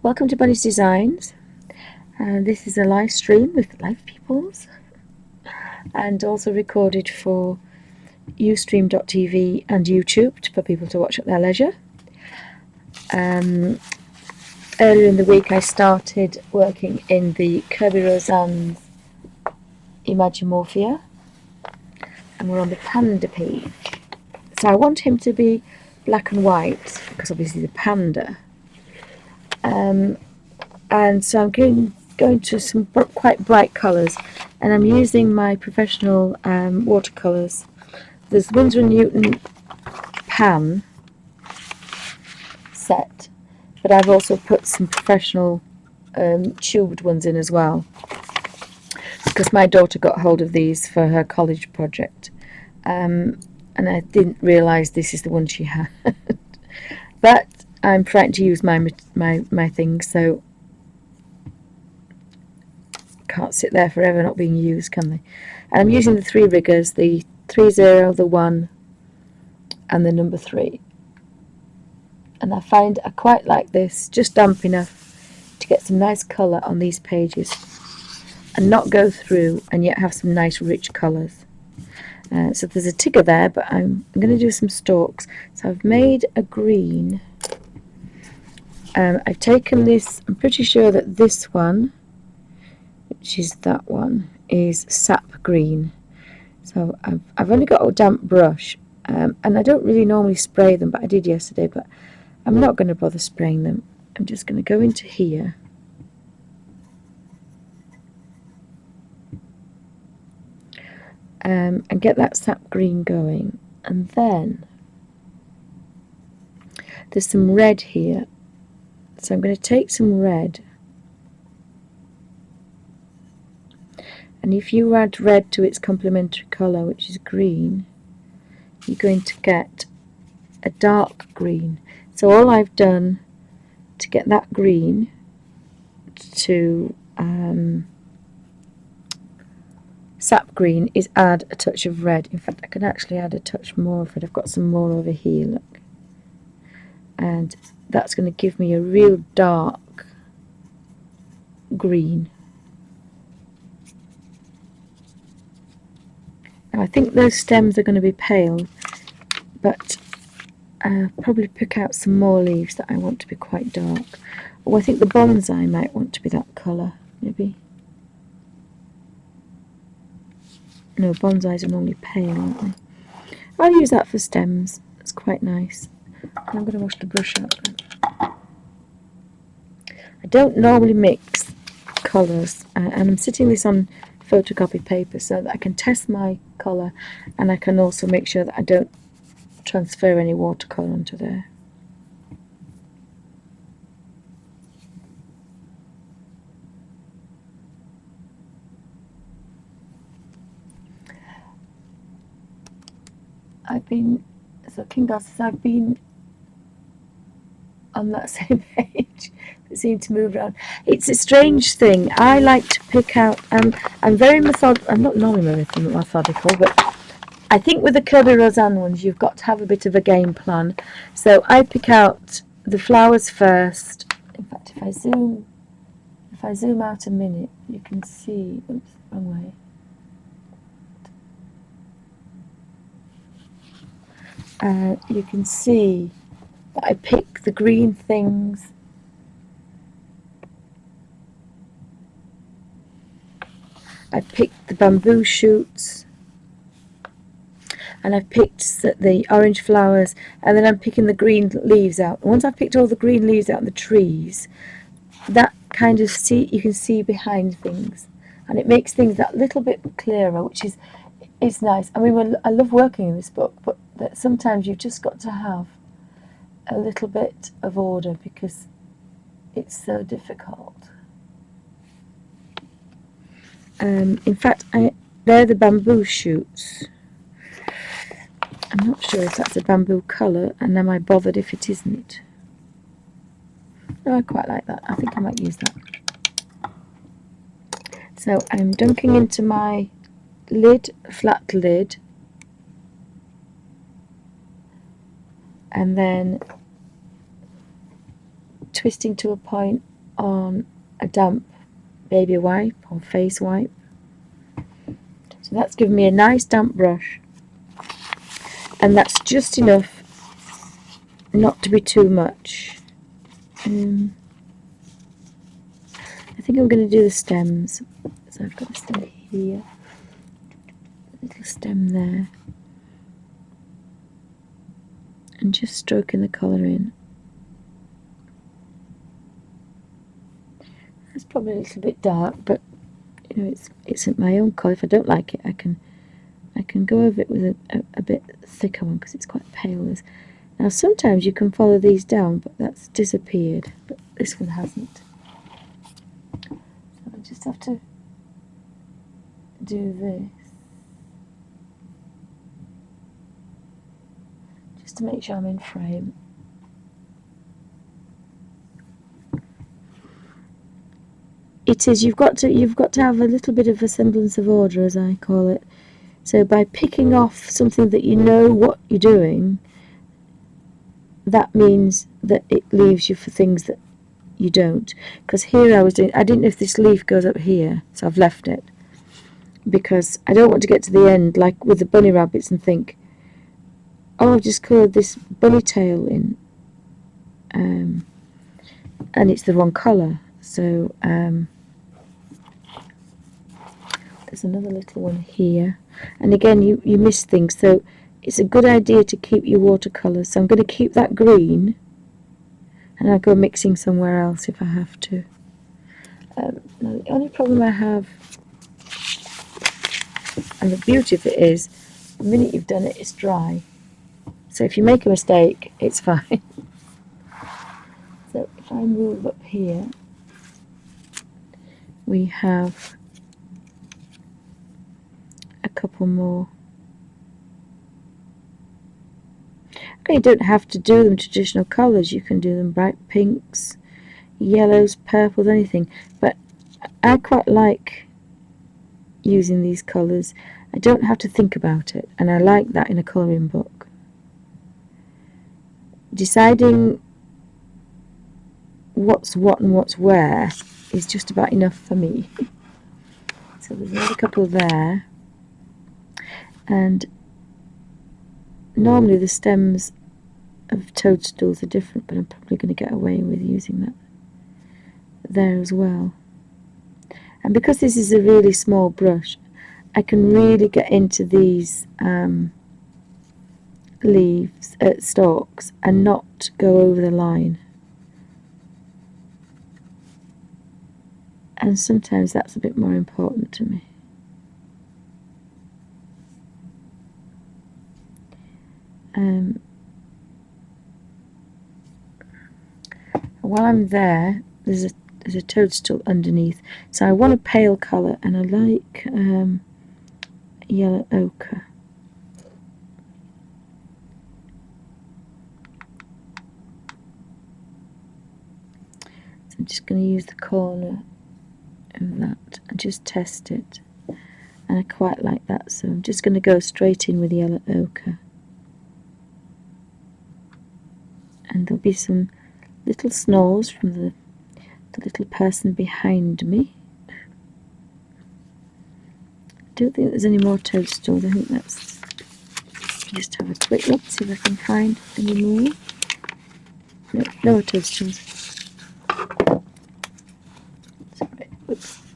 Welcome to Bunny's Designs. This is a live stream with live peoples and also recorded for ustream.tv and YouTube for people to watch at their leisure. Earlier in the week I started working in the Kerby Rosanes Animorphia and we're on the panda page. So I want him to be black and white because obviously the panda. And so I'm going to some quite bright colours, and I'm using my professional watercolours. There's Windsor and Newton pan set, but I've also put some professional tubed ones in as well, because my daughter got hold of these for her college project, and I didn't realise this is the one she had. But I'm frightened to use my things, so can't sit there forever not being used, can they? And I'm using the three riggers, the 30, the 1 and the number 3, and I find I quite like this, just damp enough to get some nice colour on these pages and not go through and yet have some nice rich colours. So there's a tigger there, but I'm going to do some stalks. So I've made a green. I've taken this, I'm pretty sure that this one, which is that one, is sap green. So I've only got a damp brush, and I don't really normally spray them, but I did yesterday, but I'm not going to bother spraying them. I'm just going to go into here and get that sap green going, and then there's some red here, so I'm going to take some red. And if you add red to its complementary colour, which is green, you're going to get a dark green. So all I've done to get that green to sap green is add a touch of red. In fact, I can actually add a touch more of red. I've got some more over here, look. And that's going to give me a real dark green. Now, I think those stems are going to be pale, but I'll probably pick out some more leaves that I want to be quite dark. Or I think the bonsai might want to be that colour, maybe. No, bonsais are normally pale, aren't they? I'll use that for stems. It's quite nice. I'm going to wash the brush out. I don't normally mix colours, and I'm sitting this on photocopy paper so that I can test my colour, and I can also make sure that I don't transfer any watercolour onto there. King God says I've been on that same page. It seemed to move around. It's a strange thing. I like to pick out. I'm very methodical. I'm not normally methodical, but I think with the Kerby Rosanes ones, you've got to have a bit of a game plan. So I pick out the flowers first. In fact, if I zoom out a minute, you can see. Oops, wrong way. You can see that I pick the green things. I picked the bamboo shoots, and I've picked the orange flowers, and then I'm picking the green leaves out. And once I've picked all the green leaves out of the trees, that kind of you can see behind things, and it makes things that little bit clearer, which is nice. I mean, I love working in this book, but that sometimes you've just got to have a little bit of order because it's so difficult. In fact, they're the bamboo shoots. I'm not sure if that's a bamboo colour, and am I bothered if it isn't? No, I quite like that. I think I might use that. So I'm dunking into my lid, flat lid, and then twisting to a point on a damp baby wipe or face wipe. So that's given me a nice damp brush, and that's just enough not to be too much. I think I'm going to do the stems. So I've got a stem here, a little stem there, and just stroking the colour in. It's probably a little bit dark, but you know, it's my own colour. If I don't like it, I can go over it with a bit thicker one because it's quite pale. Now sometimes you can follow these down, but that's disappeared, but this one hasn't. So I just have to do this just to make sure I'm in frame. It is, you've got to have a little bit of a semblance of order, as I call it. So by picking off something that you know what you're doing, that means that it leaves you for things that you don't. Because here I didn't know if this leaf goes up here, so I've left it. Because I don't want to get to the end, like with the bunny rabbits, and think, oh, I've just coloured this bunny tail in. And it's the wrong colour. So there's another little one here. And again, you miss things. So it's a good idea to keep your watercolours. So I'm going to keep that green, and I'll go mixing somewhere else if I have to. Now the only problem I have, and the beauty of it is, the minute you've done it, it's dry. So if you make a mistake, it's fine. So if I move up here, we have a couple more. Okay, you don't have to do them traditional colours. You can do them bright pinks, yellows, purples, anything. But I quite like using these colours. I don't have to think about it, and I like that in a colouring book. Deciding what's what and what's where is just about enough for me. So there's another couple there, and normally the stems of toadstools are different, but I'm probably going to get away with using that there as well. And because this is a really small brush, I can really get into these leaves, stalks, and not go over the line. And sometimes that's a bit more important to me. While I'm there, there's a toadstool underneath, so I want a pale colour, and I like yellow ochre. So I'm just going to use the corner of that and just test it, and I quite like that, so I'm just going to go straight in with yellow ochre. And there'll be some little snores from the little person behind me. I don't think there's any more toadstools. I think that's, just have a quick look, see if I can find any more. No, no toadstools. Sorry,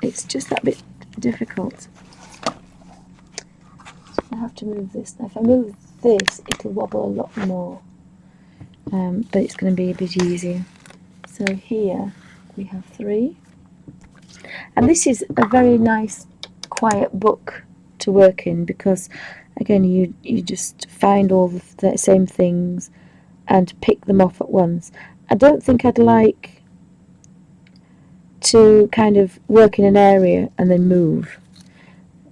it's just that bit difficult. So I have to move this. Now if I move this, it'll wobble a lot more. But it's going to be a bit easier. So here we have 3, and this is a very nice quiet book to work in, because again you just find all the same things and pick them off at once. I don't think I'd like to kind of work in an area and then move,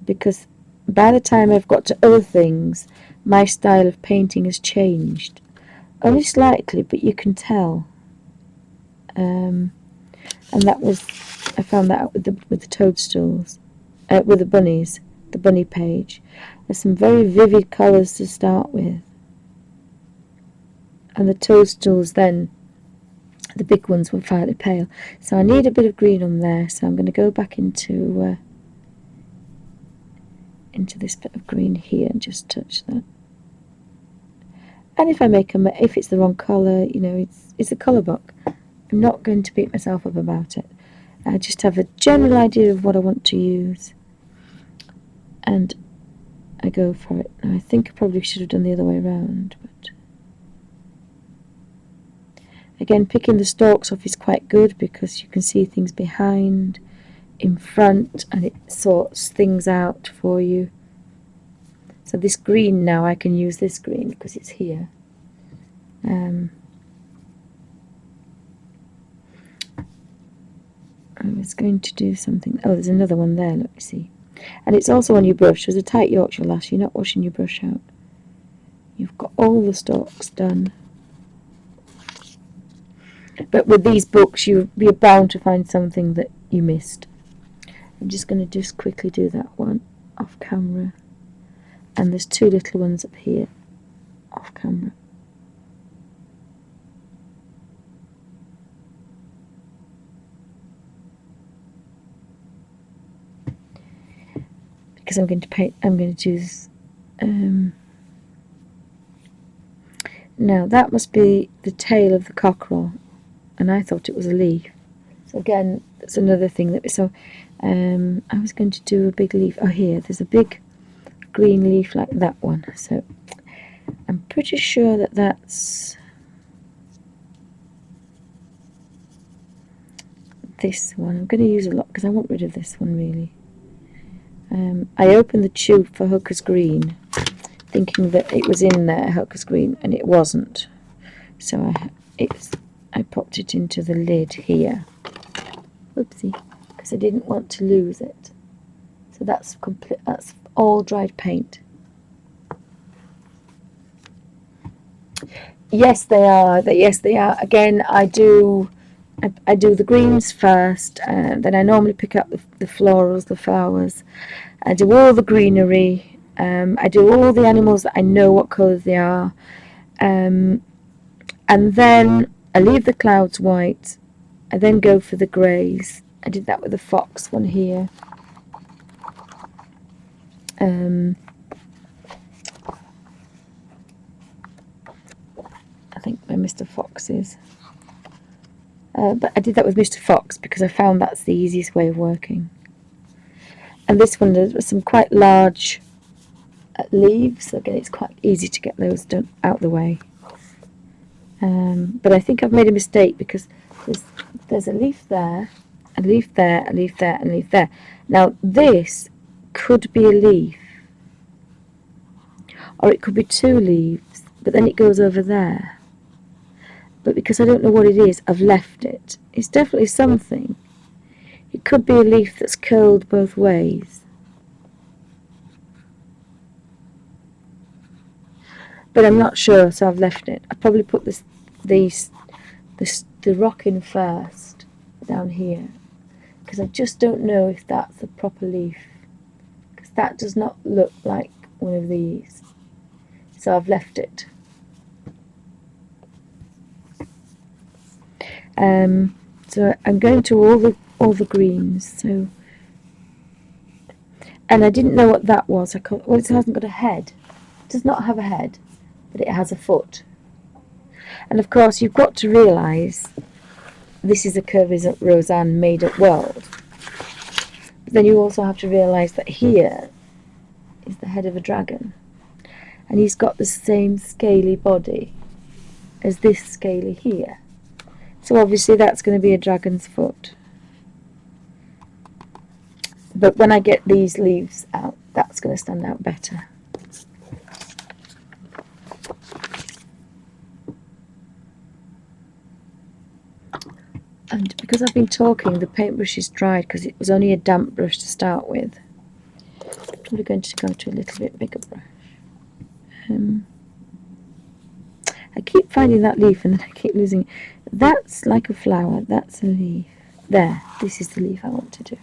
because by the time I've got to other things, my style of painting has changed. Only slightly, but you can tell. And that was, I found that out with the toadstools, with the bunnies, the bunny page. There's some very vivid colours to start with, and the toadstools then The big ones were fairly pale. So I need a bit of green on there, so I'm going to go back into this bit of green here and just touch that. And if I if it's the wrong colour, you know, it's a colour book. I'm not going to beat myself up about it. I just have a general idea of what I want to use, and I go for it. Now, I think I probably should have done the other way around, but again, picking the stalks off is quite good because you can see things behind, in front, and it sorts things out for you. So this green now, I can use this green because it's here. I was going to do something. Oh, there's another one there, let me see. And it's also on your brush. As a tight Yorkshire lass, you're not washing your brush out. You've got all the stalks done. But with these books, you're bound to find something that you missed. I'm just going to just quickly do that one off camera. And there's two little ones up here off camera. Because I'm going to paint, I'm going to choose, now that must be the tail of the cockerel, and I thought it was a leaf. So again, that's another thing that, so I was going to do a big leaf. Oh, here, there's a big green leaf like that one. So I'm pretty sure that that's this one. I'm going to use a lot because I want rid of this one really. I opened the tube for Hooker's Green, thinking that it was in there, Hooker's Green, and it wasn't. So I popped it into the lid here. Whoopsie, because I didn't want to lose it. So that's complete. That's all dried paint. Yes, they are. Yes, they are. Again, I do the greens first, and then I normally pick up the florals, the flowers. I do all the greenery. I do all the animals that I know what colours they are. And then I leave the clouds white. I then go for the greys. I did that with the fox one here. I think where Mr. Fox is. But I did that with Mr. Fox because I found that's the easiest way of working. And this one, there was some quite large leaves. Again, it's quite easy to get those done out the way. But I think I've made a mistake because there's a leaf there, a leaf there, a leaf there, and a leaf there. Now this could be a leaf, or it could be two leaves, but then it goes over there. But because I don't know what it is, I've left it. It's definitely something. It could be a leaf that's curled both ways. But I'm not sure, so I've left it. I probably put the rock in first, down here, because I just don't know if that's a proper leaf, because that does not look like one of these. So I've left it. So I'm going to all the greens. So, and I didn't know what that was. Well, it hasn't got a head. It does not have a head, but it has a foot. And of course, you've got to realise this is a Kerby Rosanes made-up world. But then you also have to realise that here is the head of a dragon, and he's got the same scaly body as this scaly here. So obviously that's going to be a dragon's foot. But when I get these leaves out, that's going to stand out better. And because I've been talking, the paintbrush is dried because it was only a damp brush to start with. I'm probably going to go to a little bit bigger brush. I keep finding that leaf and then I keep losing it. That's like a flower, that's a leaf. There, this is the leaf I want to do.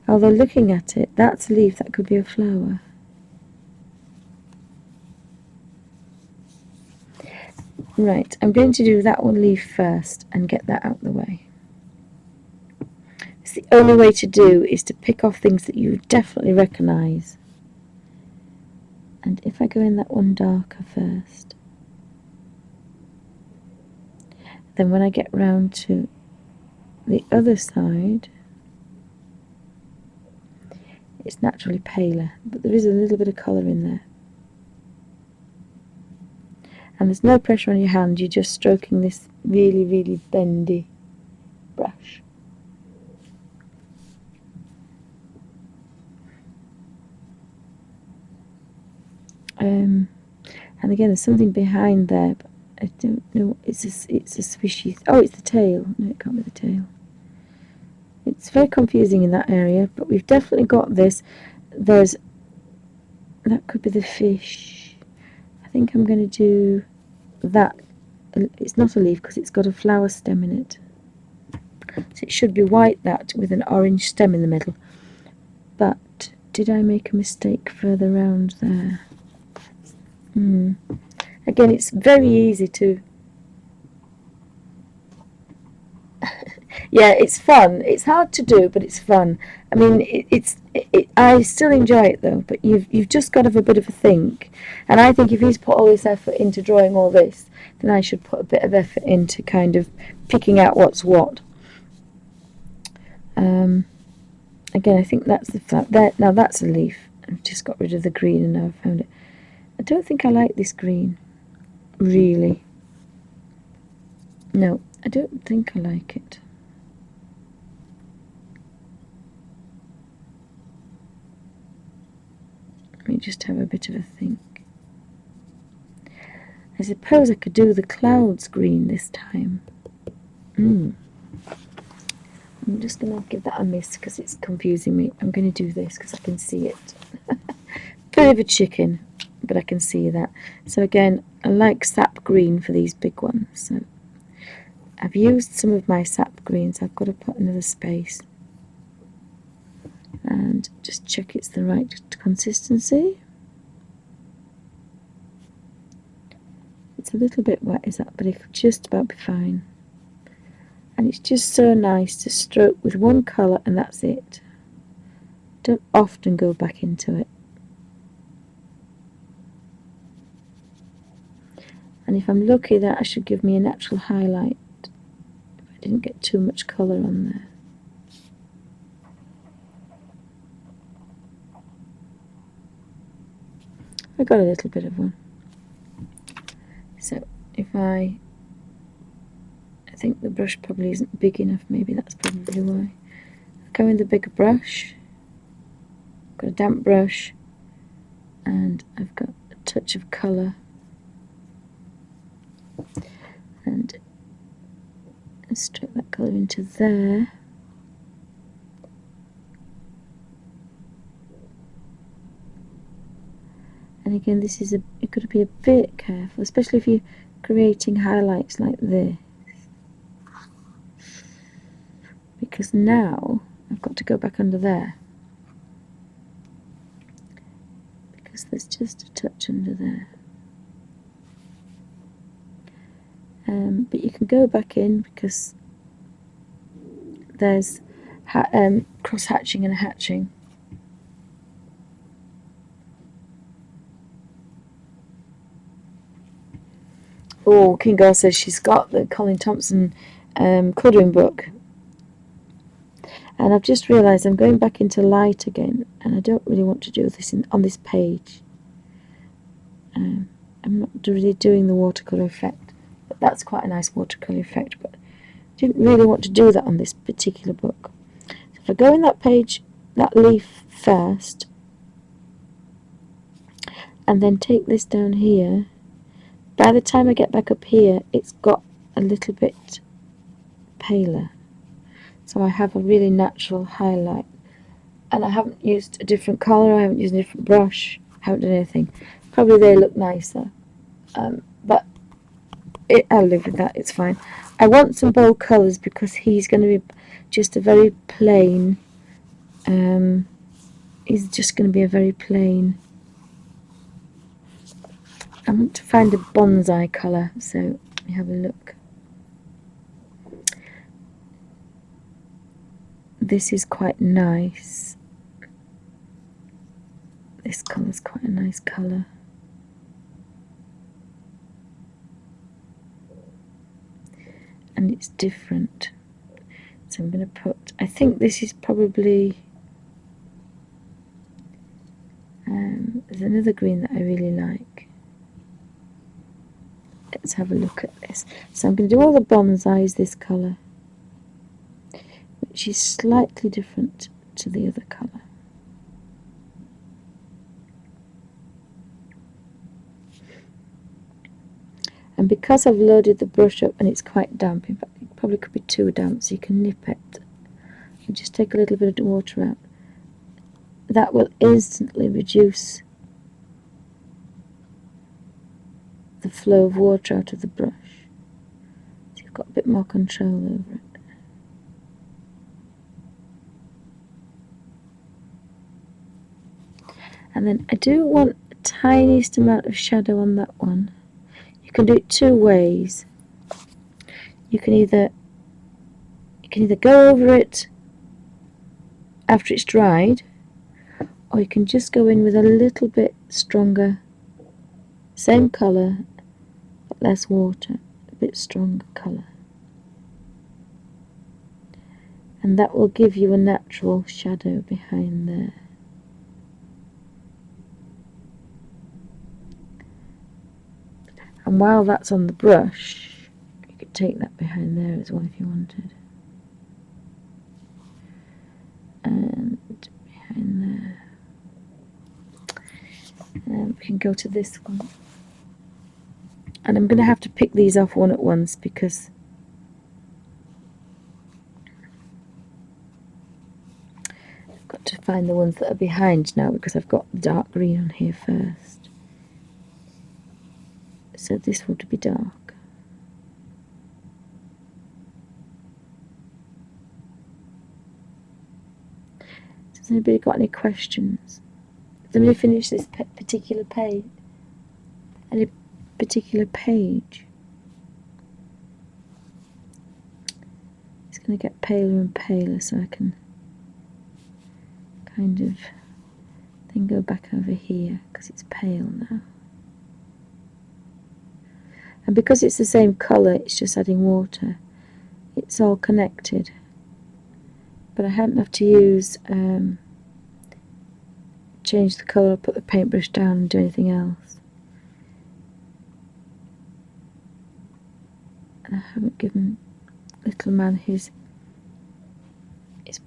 Although looking at it, that's a leaf, that could be a flower. Right, I'm going to do that one leaf first and get that out of the way. It's the only way to do is to pick off things that you definitely recognise. And if I go in that one darker first, then when I get round to the other side, it's naturally paler, but there is a little bit of colour in there. And there's no pressure on your hand, you're just stroking this really, really bendy brush. And again, there's something behind there, but I don't know. It's a swishy. Oh, it's the tail. No, it can't be the tail. It's very confusing in that area, but we've definitely got this. That could be the fish. I think I'm going to do that. It's not a leaf because it's got a flower stem in it. So it should be white, that, with an orange stem in the middle. But did I make a mistake further round there? Again, it's very easy to... Yeah, it's fun. It's hard to do, but it's fun. I mean, I still enjoy it though. But you've just got to have a bit of a think. And I think if he's put all this effort into drawing all this, then I should put a bit of effort into kind of picking out what's what. Again, I think that's the fact there. Now that's a leaf. I've just got rid of the green, and now I've found it. I don't think I like this green, really. No, I don't think I like it. Let me just have a bit of a think. I suppose I could do the clouds green this time. I'm just going to give that a miss because it's confusing me. I'm going to do this because I can see it. Bit of a chicken, but I can see that. So again, I like sap green for these big ones. So I've used some of my sap greens. I've got to put another space. And just check it's the right consistency. It's a little bit wet, is that, but it could just about be fine. And it's just so nice to stroke with one colour and that's it. Don't often go back into it. And if I'm lucky, that should give me a natural highlight if I didn't get too much colour on there. I got a little bit of one. So if I think the brush probably isn't big enough, maybe that's probably why. Go in the bigger brush, got a damp brush, and I've got a touch of colour, and stroke that colour into there. And again, this is you've got to be a bit careful, especially if you're creating highlights like this, because now I've got to go back under there because there's just a touch under there. But you can go back in because there's cross hatching and hatching. Oh, King Girl says she's got the Colin Thompson colouring book. And I've just realised I'm going back into light again, and I don't really want to do this on this page. I'm not really doing the watercolour effect, but that's quite a nice watercolour effect, but I didn't really want to do that on this particular book. So if I go in that page, that leaf first, and then take this down here, by the time I get back up here, it's got a little bit paler. So I have a really natural highlight. And I haven't used a different colour, I haven't used a different brush, I haven't done anything. Probably they look nicer. But I'll live with that, it's fine. I want some bold colours because he's going to be just a very plain, he's just going to be a very plain, I want to find a bonsai colour, so Let me have a look. This is quite nice. This colour's quite a nice colour. And it's different. So I'm going to put, I think this is probably, there's another green that I really like. Let's have a look at this. So I'm going to do all the bonsais this colour, which is slightly different to the other colour. And because I've loaded the brush up and it's quite damp, in fact it probably could be too damp, so you can nip it and just take a little bit of water out. That will instantly reduce the flow of water out of the brush. So you've got a bit more control over it. And then I do want the tiniest amount of shadow on that one. You can do it two ways. You can either go over it after it's dried, or you can just go in with a little bit stronger, same colour but less water, a bit stronger colour, and that will give you a natural shadow behind there. And while that's on the brush, you could take that behind there as well if you wanted. And behind there. And we can go to this one. And I'm going to have to pick these off one at once because I've got to find the ones that are behind now, because I've got the dark green on here first. So this would be dark. Has anybody got any questions? Has anybody finished this particular page? Any particular page? It's going to get paler and paler, so I can kind of then go back over here because it's pale now. And because it's the same colour, it's just adding water. It's all connected. But I hadn't have to use, change the colour, put the paintbrush down and do anything else. And I haven't given little man his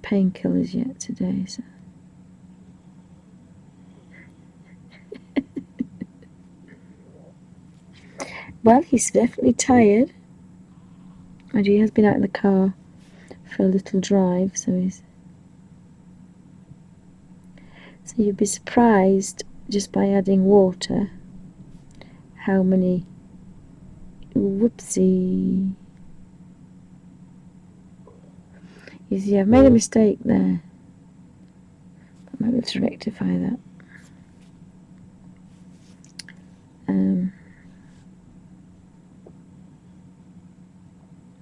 painkillers yet today, so. Well, he's definitely tired. And he has been out in the car for a little drive, so you'd be surprised just by adding water how many, whoopsie, you see I've made a mistake there. I might be able to rectify that.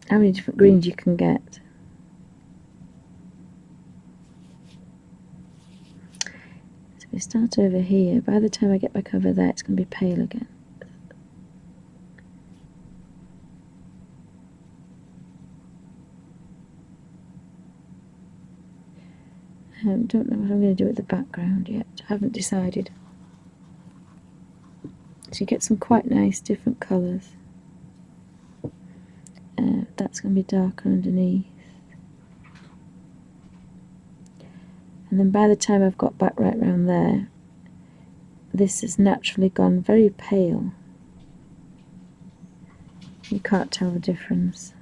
How many different greens you can get. So we start over here. By the time I get back over there, it's going to be pale again. Don't know what I'm going to do with the background yet. I haven't decided. So you get some quite nice different colours. That's going to be darker underneath. And then by the time I've got back right round there, this has naturally gone very pale. You can't tell the difference.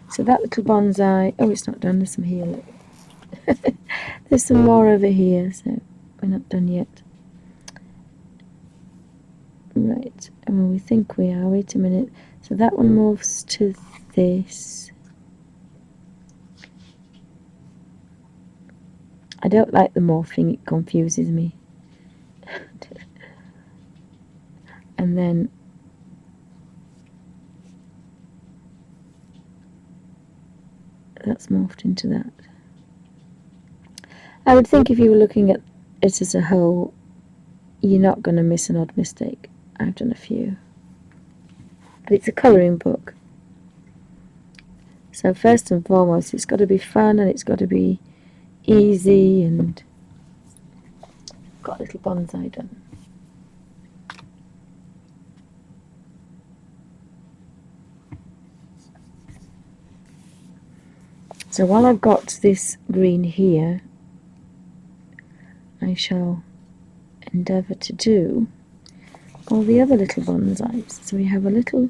So that little bonsai, oh, it's not done, there's some here, look. There's some more over here, so we're not done yet. Right, and we think we are, wait a minute. So that one morphs to this. I don't like the morphing, it confuses me. And then that's morphed into that. I would think if you were looking at it as a whole, you're not going to miss an odd mistake. I've done a few. But it's a colouring book. So first and foremost, it's got to be fun and it's got to be easy, and got a little bonsai done. So while I've got this green here, I shall endeavour to do all the other little bonsais. So we have a little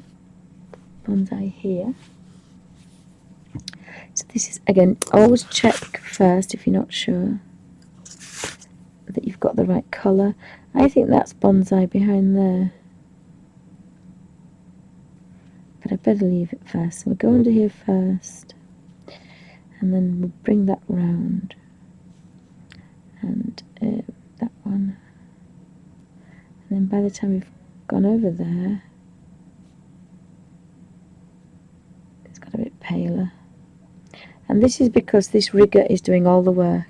bonsai here. So this is, again, always check first if you're not sure that you've got the right colour. I think that's bonsai behind there, but I better leave it first. So we'll go under here first, and then we'll bring that round, and that one, and then by the time we've gone over there, it's got a bit paler. And this is because this rigger is doing all the work.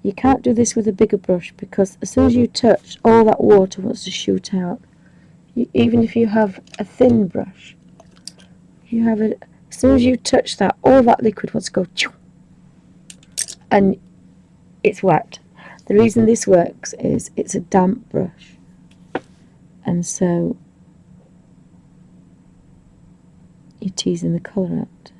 You can't do this with a bigger brush, because as soon as you touch, all that water wants to shoot out. Even if you have a thin brush, you have it. As soon as you touch that, all that liquid wants to go, and it's wet. The reason this works is it's a damp brush, and so you're teasing the colour out.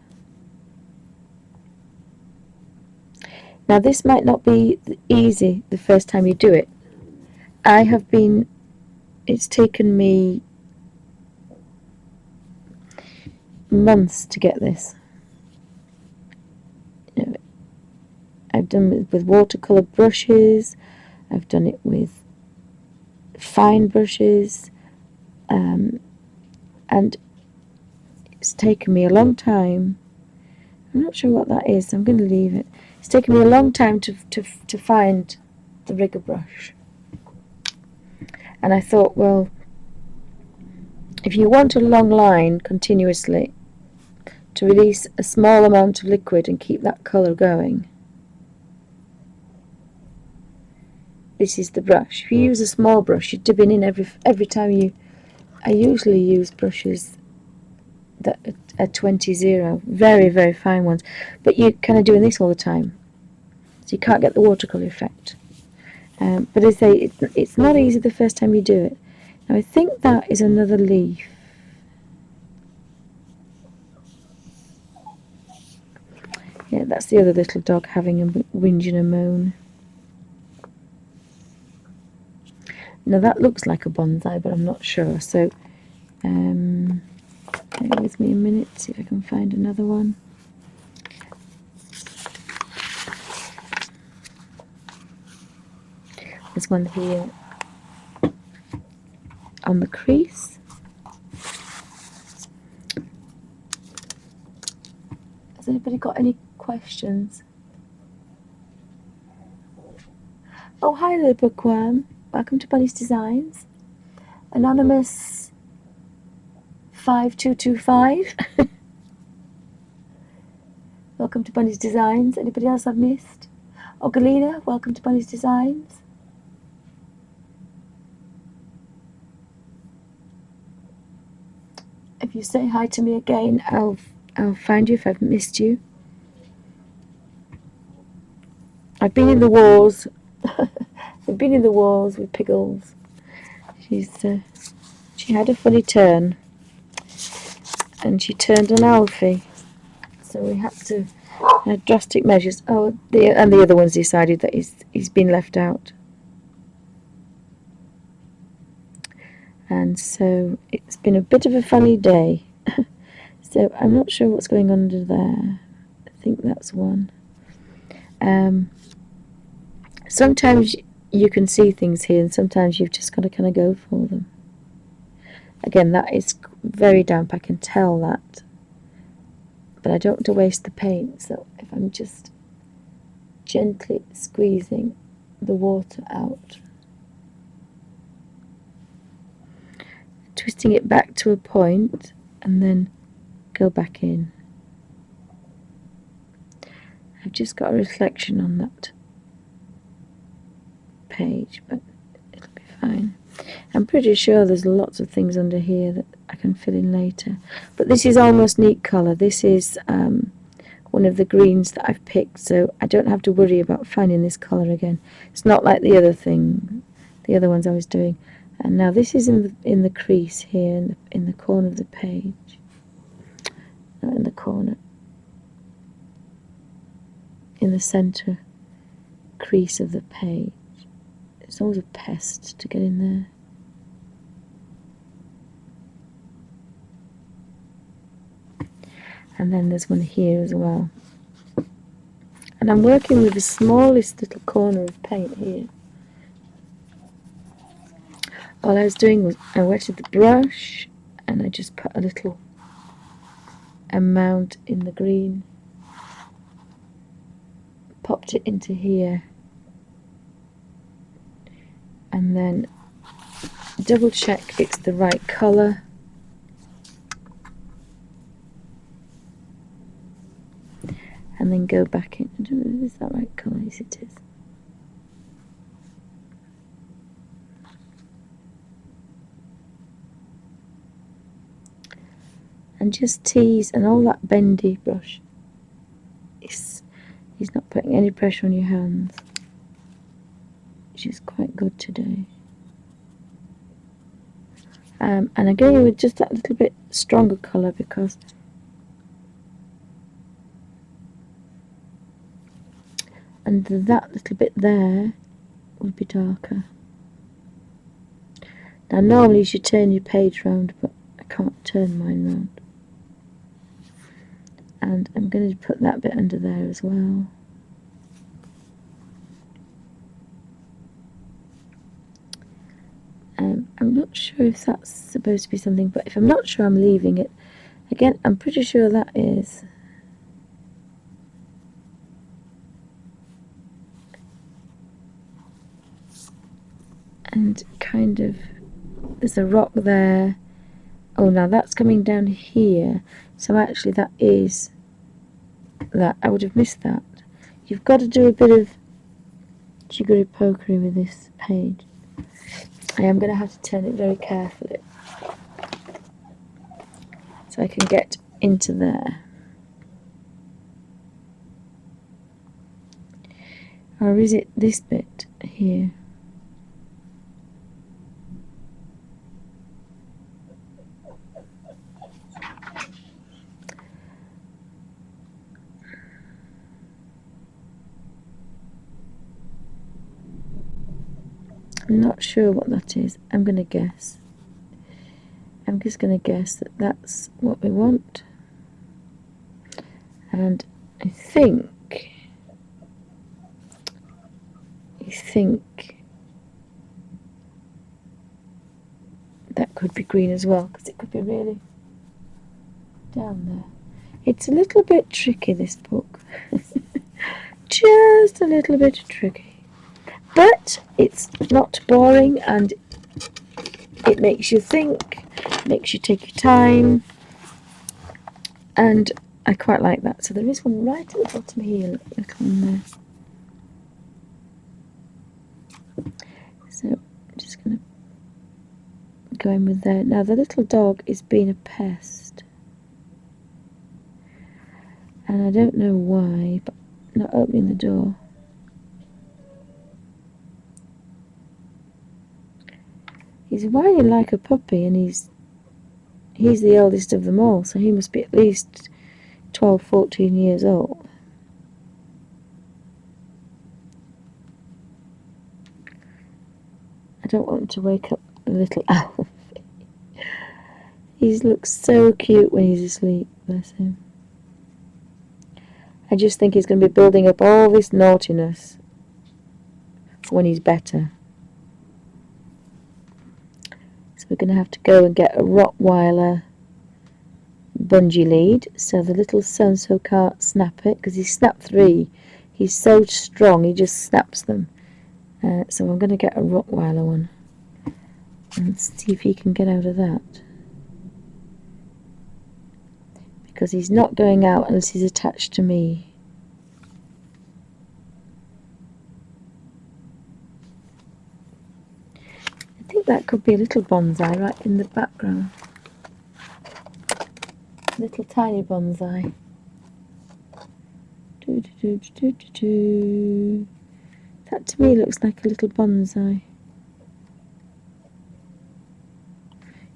Now this might not be easy the first time you do it. It's taken me months to get this. I've done it with watercolour brushes, I've done it with fine brushes, and it's taken me a long time. I'm not sure what that is, so I'm going to leave it. It's taken me a long time to find the rigger brush. And I thought, well, if you want a long line continuously to release a small amount of liquid and keep that colour going, this is the brush. If you use a small brush, you're dipping in every time I usually use brushes that are 20-0, very, very fine ones, but you're kind of doing this all the time, so you can't get the watercolour effect. But as I say, it's not easy the first time you do it. Now I think that is another leaf. Yeah, that's the other little dog having a whinge and a moan. Now that looks like a bonsai, but I'm not sure, so bear with me a minute, see if I can find another one. There's one here on the crease. Has anybody got any questions? Oh, hi there, bookworm. Welcome to Bunny's Designs. Anonymous 5225. Welcome to Bunny's Designs. Anybody else I've missed? Oh, Galina, welcome to Bunny's Designs. If you say hi to me again, I'll find you if I've missed you. I've been in the wars. I've been in the wars with Piggles. She had a funny turn, and she turned on Alfie, so we had to have drastic measures. Oh, the other one's decided that he's been left out, and so it's been a bit of a funny day. So I'm not sure what's going on under there. I think that's one. Sometimes you can see things here, and sometimes you've just got to kind of go for them. Again, that is very damp, I can tell that, but I don't want to waste the paint, so if I'm just gently squeezing the water out, twisting it back to a point, and then go back in. I've just got a reflection on that page, but it'll be fine. I'm pretty sure there's lots of things under here that I can fill in later. But this is almost neat colour. This is one of the greens that I've picked, so I don't have to worry about finding this colour again. It's not like the other ones I was doing. And now this is in the crease here, in the corner of the page. Not in the corner. In the centre crease of the page. It's always a pest to get in there. And then there's one here as well. And I'm working with the smallest little corner of paint here. All I was doing was I wetted the brush and I just put a little amount in the green, popped it into here, and then double check it's the right colour. And then go back in. I don't know if it's that right colour. Yes, it is. And just tease, and all that bendy brush. He's not putting any pressure on your hands, which is quite good today. And I'm going with just that little bit stronger colour because and that little bit there would be darker. Now normally you should turn your page round, but I can't turn mine round. And I'm going to put that bit under there as well. I'm not sure if that's supposed to be something, but if I'm not sure, I'm leaving it. Again, I'm pretty sure that is. And kind of, there's a rock there. Oh, now that's coming down here. So actually that is that. I would have missed that. You've got to do a bit of jiggery pokery with this page. I am going to have to turn it very carefully so I can get into there. Or is it this bit here? I'm not sure what that is. I'm going to guess. I'm just going to guess that that's what we want. And I think that could be green as well, because it could be really down there. It's a little bit tricky, this book. Just a little bit tricky. But it's not boring, and it makes you think, makes you take your time, and I quite like that. So there is one right at the bottom here, little one there. So I'm just going to go in with there. Now the little dog is being a pest, and I don't know why, but not opening the door. He's whining like a puppy, and he's the eldest of them all, so he must be at least 12, 14 years old. I don't want him to wake up the little owl. He looks so cute when he's asleep, bless him. I just think he's going to be building up all this naughtiness for when he's better. So we're going to have to go and get a Rottweiler bungee lead, so the little so-and-so can't snap it, because he snapped 3. He's so strong, he just snaps them. So I'm going to get a Rottweiler one and see if he can get out of that. because he's not going out unless he's attached to me. I think that could be a little bonsai right in the background. Little tiny bonsai. That to me looks like a little bonsai.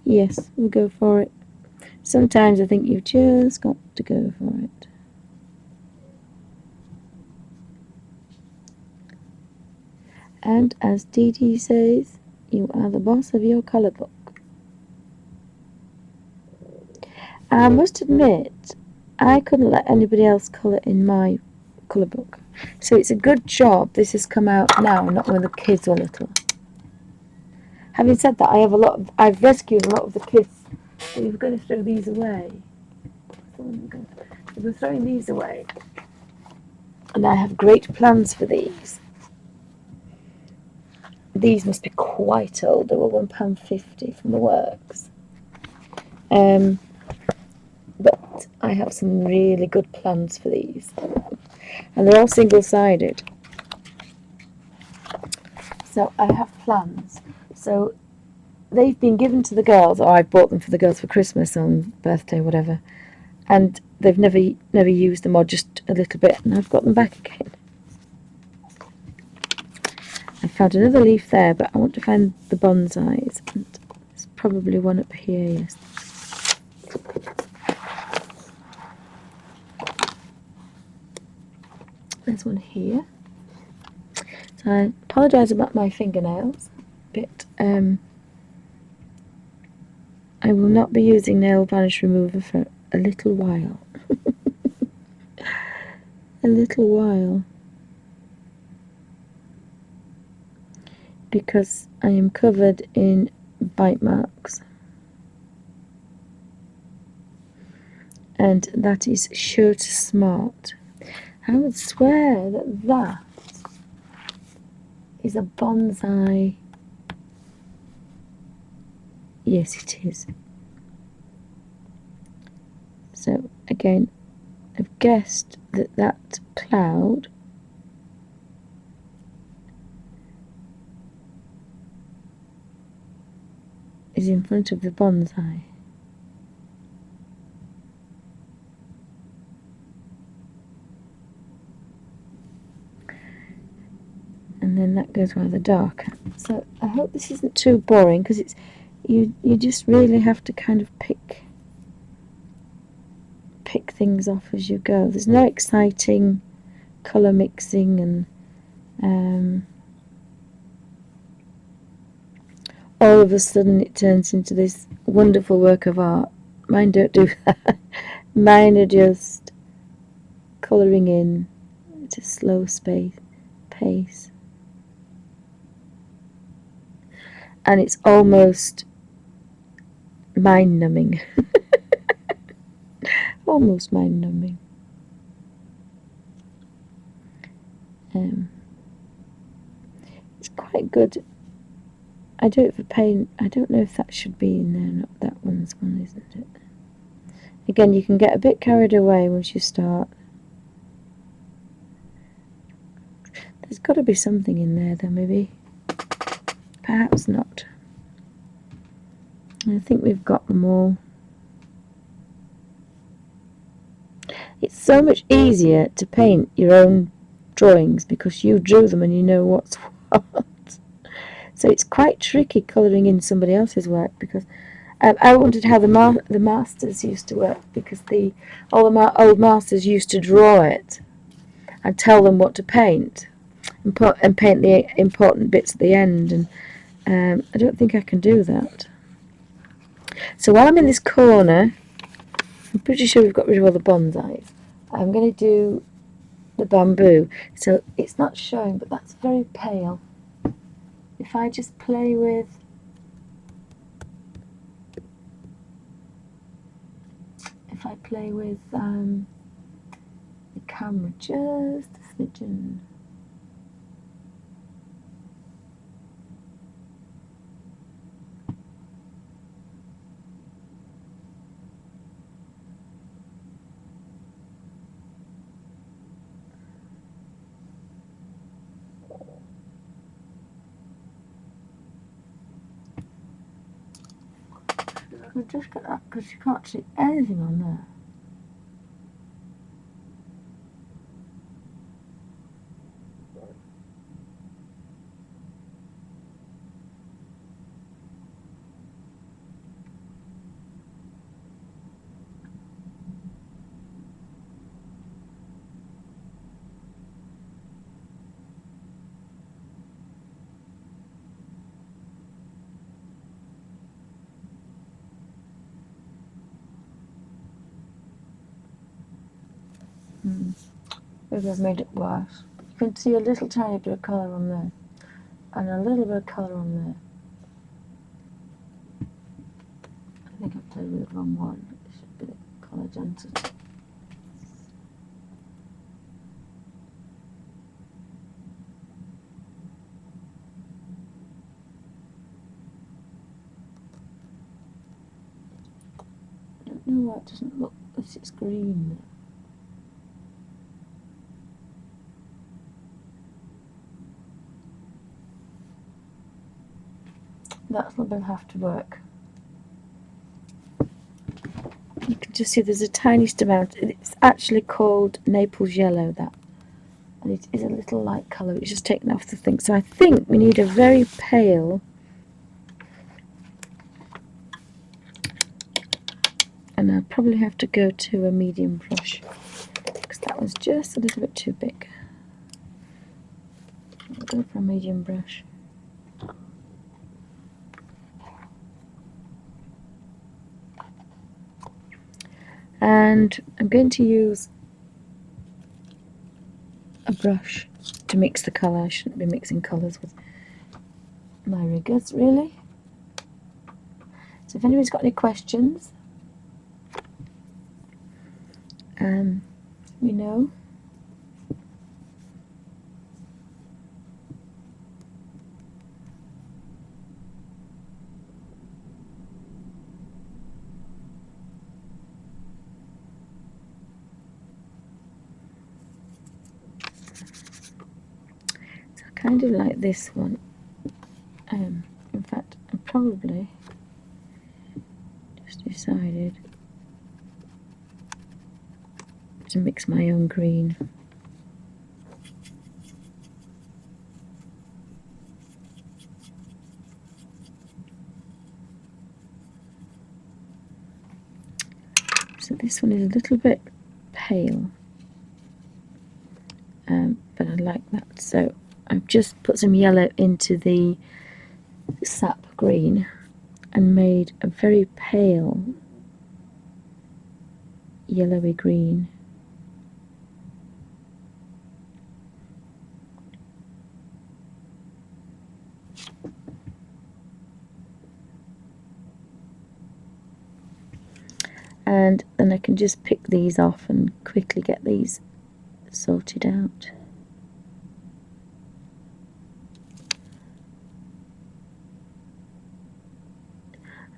Yes, we'll go for it. Sometimes I think you've just got to go for it. And as Dee Dee says, you are the boss of your colour book. I must admit, I couldn't let anybody else colour in my colour book. So it's a good job this has come out now, not when the kids were little. Having said that, I've rescued a lot of the kids. We were going to throw these away. We were throwing these away. And I have great plans for these. These must be quite old. They were £1.50 from the works. But I have some really good plans for these. And they're all single-sided. So I have plans. So they've been given to the girls, or I bought them for the girls for Christmas on birthday, whatever. And they've never used them, or just a little bit, and I've got them back again. I found another leaf there, but I want to find the bonsais. And there's probably one up here, yes. There's one here. So I apologise about my fingernails, but I will not be using nail varnish remover for a little while. A little while. Because I am covered in bite marks. And that is sure to smart. I would swear that is a bonsai. Yes, it is. So again, I've guessed that cloud is in front of the bonsai. And then that goes rather darker. So I hope this isn't too boring, because it's you just really have to kind of pick things off as you go. There's no exciting colour mixing and all of a sudden it turns into this wonderful work of art. Mine don't do that. Mine are just colouring in at a slow pace. And it's almost mind-numbing. Almost mind-numbing. It's quite good. I do it for paint. I don't know if that should be in there. Not that one's one, isn't it? Again, you can get a bit carried away once you start. There's got to be something in there, though, maybe. Perhaps not. I think we've got them all. It's so much easier to paint your own drawings because you drew them and you know what's what. So it's quite tricky colouring in somebody else's work, because I wondered how the masters used to work, because all the old masters used to draw it and tell them what to paint and paint the important bits at the end, and I don't think I can do that. So while I'm in this corner, I'm pretty sure we've got rid of all the bonsais. I'm going to do the bamboo. So it's not showing, but that's very pale. If I just play with the camera just a smidgen. could just get that because you can't see anything on there. Maybe I've made it worse. You can see a little tiny bit of colour on there, and a little bit of colour on there. I think I've played with the wrong one. It should be the colour density. I don't know why it doesn't look as it's green. That's a little bit have to work. You can just see there's a tiniest amount. It's actually called Naples yellow, that. And it is a little light colour. It's just taken off the thing. So I think we need a very pale. And I'll probably have to go to a medium brush, because that one's just a little bit too big. I'll go for a medium brush. And I'm going to use a brush to mix the colour. I shouldn't be mixing colours with my riggers, really. So if anybody's got any questions, you know. So I kind of like this one. In fact, I probably just decided to mix my own green. So this one is a little bit pale, but I like that. So I've just put some yellow into the sap green and made a very pale yellowy green. And then I can just pick these off and quickly get these sorted out.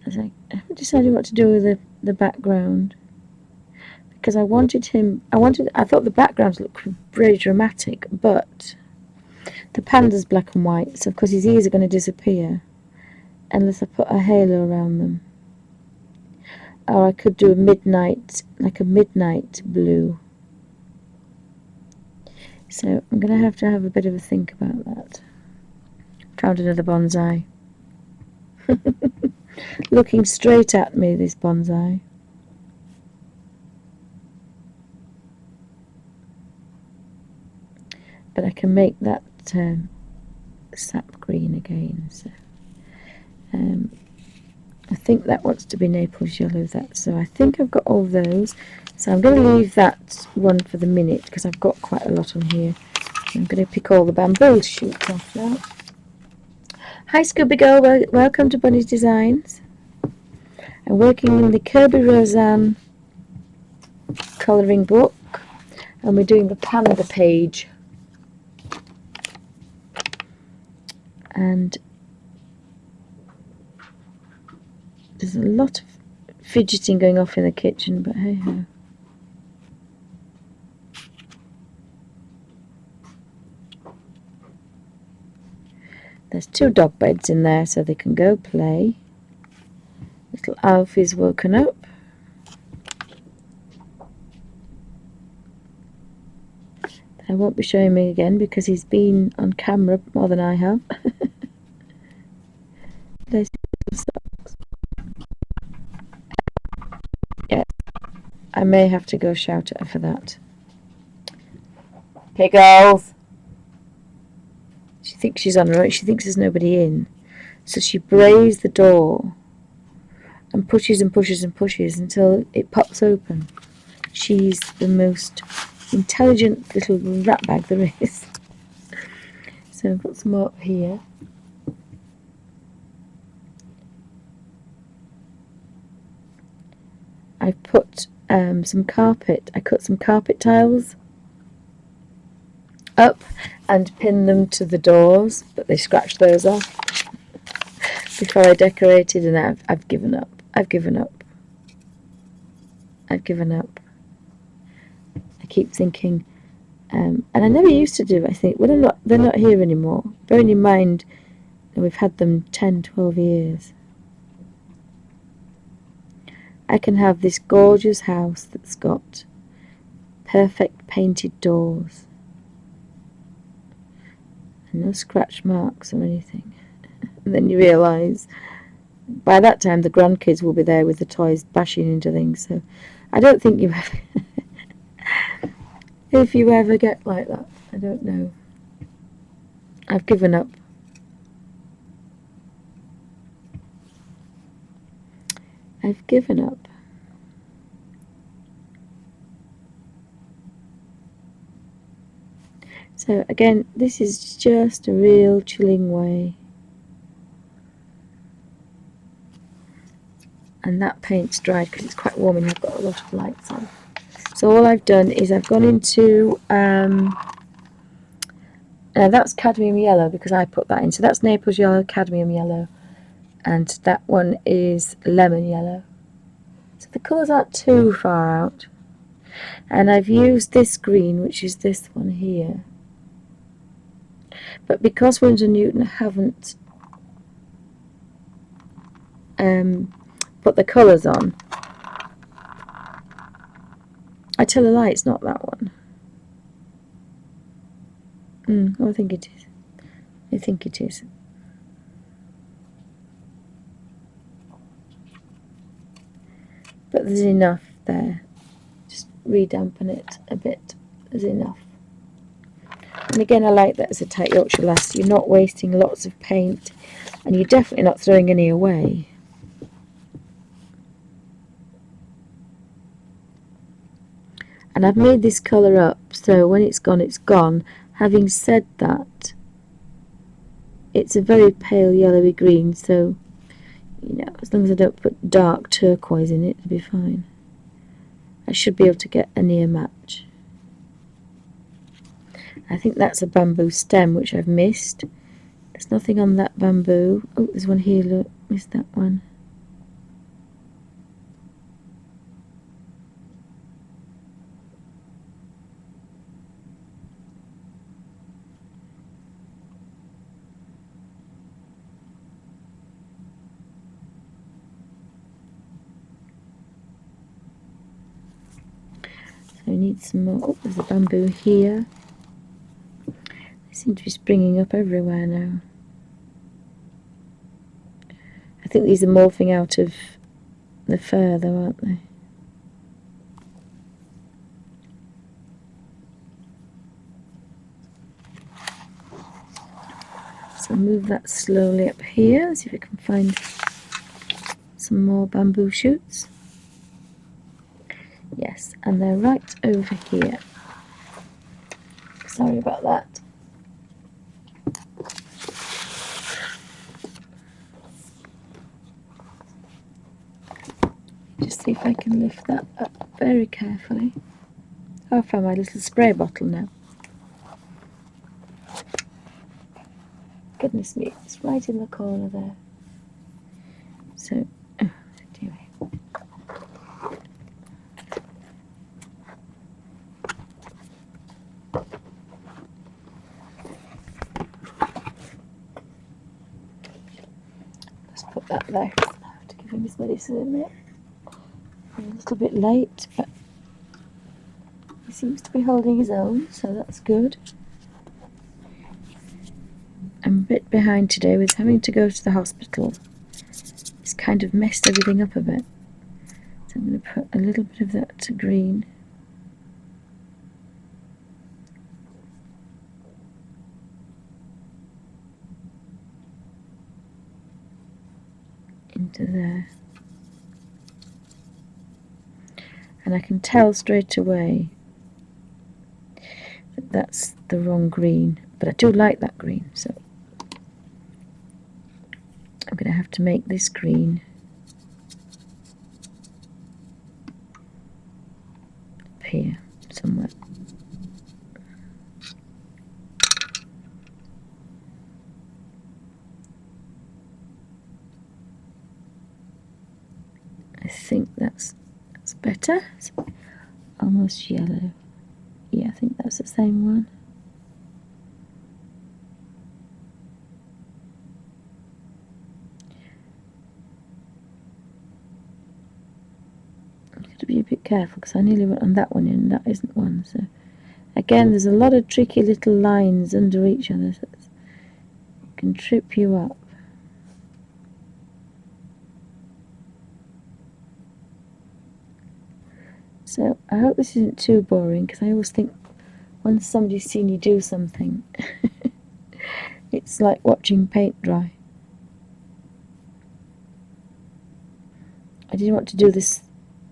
I haven't decided what to do with the background, because I thought the backgrounds looked very dramatic, but the panda's black and white, so of course his ears are going to disappear unless I put a halo around them. Or I could do a midnight blue. So I'm going to have a bit of a think about that. Found another bonsai. Looking straight at me, this bonsai. But I can make that sap green again. So I think that wants to be Naples yellow. So I think I've got all those. So I'm going to leave that one for the minute, because I've got quite a lot on here. I'm going to pick all the bamboo shoots off now. Hi Scooby Girl, welcome to Bunny's Designs. I'm working in the Kerby Rosanes colouring book, and we're doing the panda page. And there's a lot of fidgeting going off in the kitchen, but hey ho. There's 2 dog beds in there, so they can go play. Little Alfie's woken up. I won't be showing him again because he's been on camera more than I have. There's little socks. Yeah, I may have to go shout at her for that. Pickles! She thinks she's on her own. She thinks there's nobody in. So she braves the door and pushes and pushes and pushes until it pops open. She's the most intelligent little rat bag there is. So I've got some more up here. I've put some carpet. I cut some carpet tiles up and pinned them to the doors, but they scratched those off before I decorated, and I've given up. I've given up. I've given up. I keep thinking, and I never used to do it. I think, well, they're not here anymore. Bearing in mind that we've had them 10, 12 years. I can have this gorgeous house that's got perfect painted doors and no scratch marks or anything. And then you realise by that time the grandkids will be there with the toys bashing into things. So I don't think you ever if you ever get like that, I don't know. I've given up. I've given up. So again, this is just a real chilling way. And that paint's dried because it's quite warm and I've got a lot of lights on. So all I've done is I've gone into, that's cadmium yellow because I put that in. So that's Naples yellow, cadmium yellow, and that one is lemon yellow. So the colours aren't too far out. And I've used this green, which is this one here. But because Windsor and Newton haven't put the colours on, I tell a lie, it's not that one. I think it is. I think it is. But there's enough there. Just redampen it a bit. There's enough. And again, I like that as a tight Yorkshire lass. You're not wasting lots of paint, and you're definitely not throwing any away. And I've made this colour up, so when it's gone, it's gone. Having said that, it's a very pale yellowy green, so, you know, as long as I don't put dark turquoise in it, it'll be fine. I should be able to get a near match. I think that's a bamboo stem, which I've missed. There's nothing on that bamboo. Oh, there's one here, look, missed that one. So I need some more. Oh, there's a bamboo here. They seem to be springing up everywhere now. I think these are morphing out of the fur though, aren't they? So move that slowly up here, see if we can find some more bamboo shoots. Yes, and they're right over here. Sorry about that. Just see if I can lift that up very carefully. Oh, I found my little spray bottle now. Goodness me, it's right in the corner there. So, oh, dear me. Let's put that there. I have to give giving Miss Melissa a minute. I'm a little bit late, but he seems to be holding his own, so that's good. I'm a bit behind today with having to go to the hospital. It's kind of messed everything up a bit. So I'm going to put a little bit of that green. Into there. And I can tell straight away that that's the wrong green, but I do like that green, so I'm going to have to make this green up here somewhere. I think that's better. It's almost yellow. Yeah, I think that's the same one. I've got to be a bit careful because I nearly went on that one and that isn't one. So again, there's a lot of tricky little lines under each other, so it can trip you up. So I hope this isn't too boring, because I always think once somebody's seen you do something, it's like watching paint dry. I didn't want to do this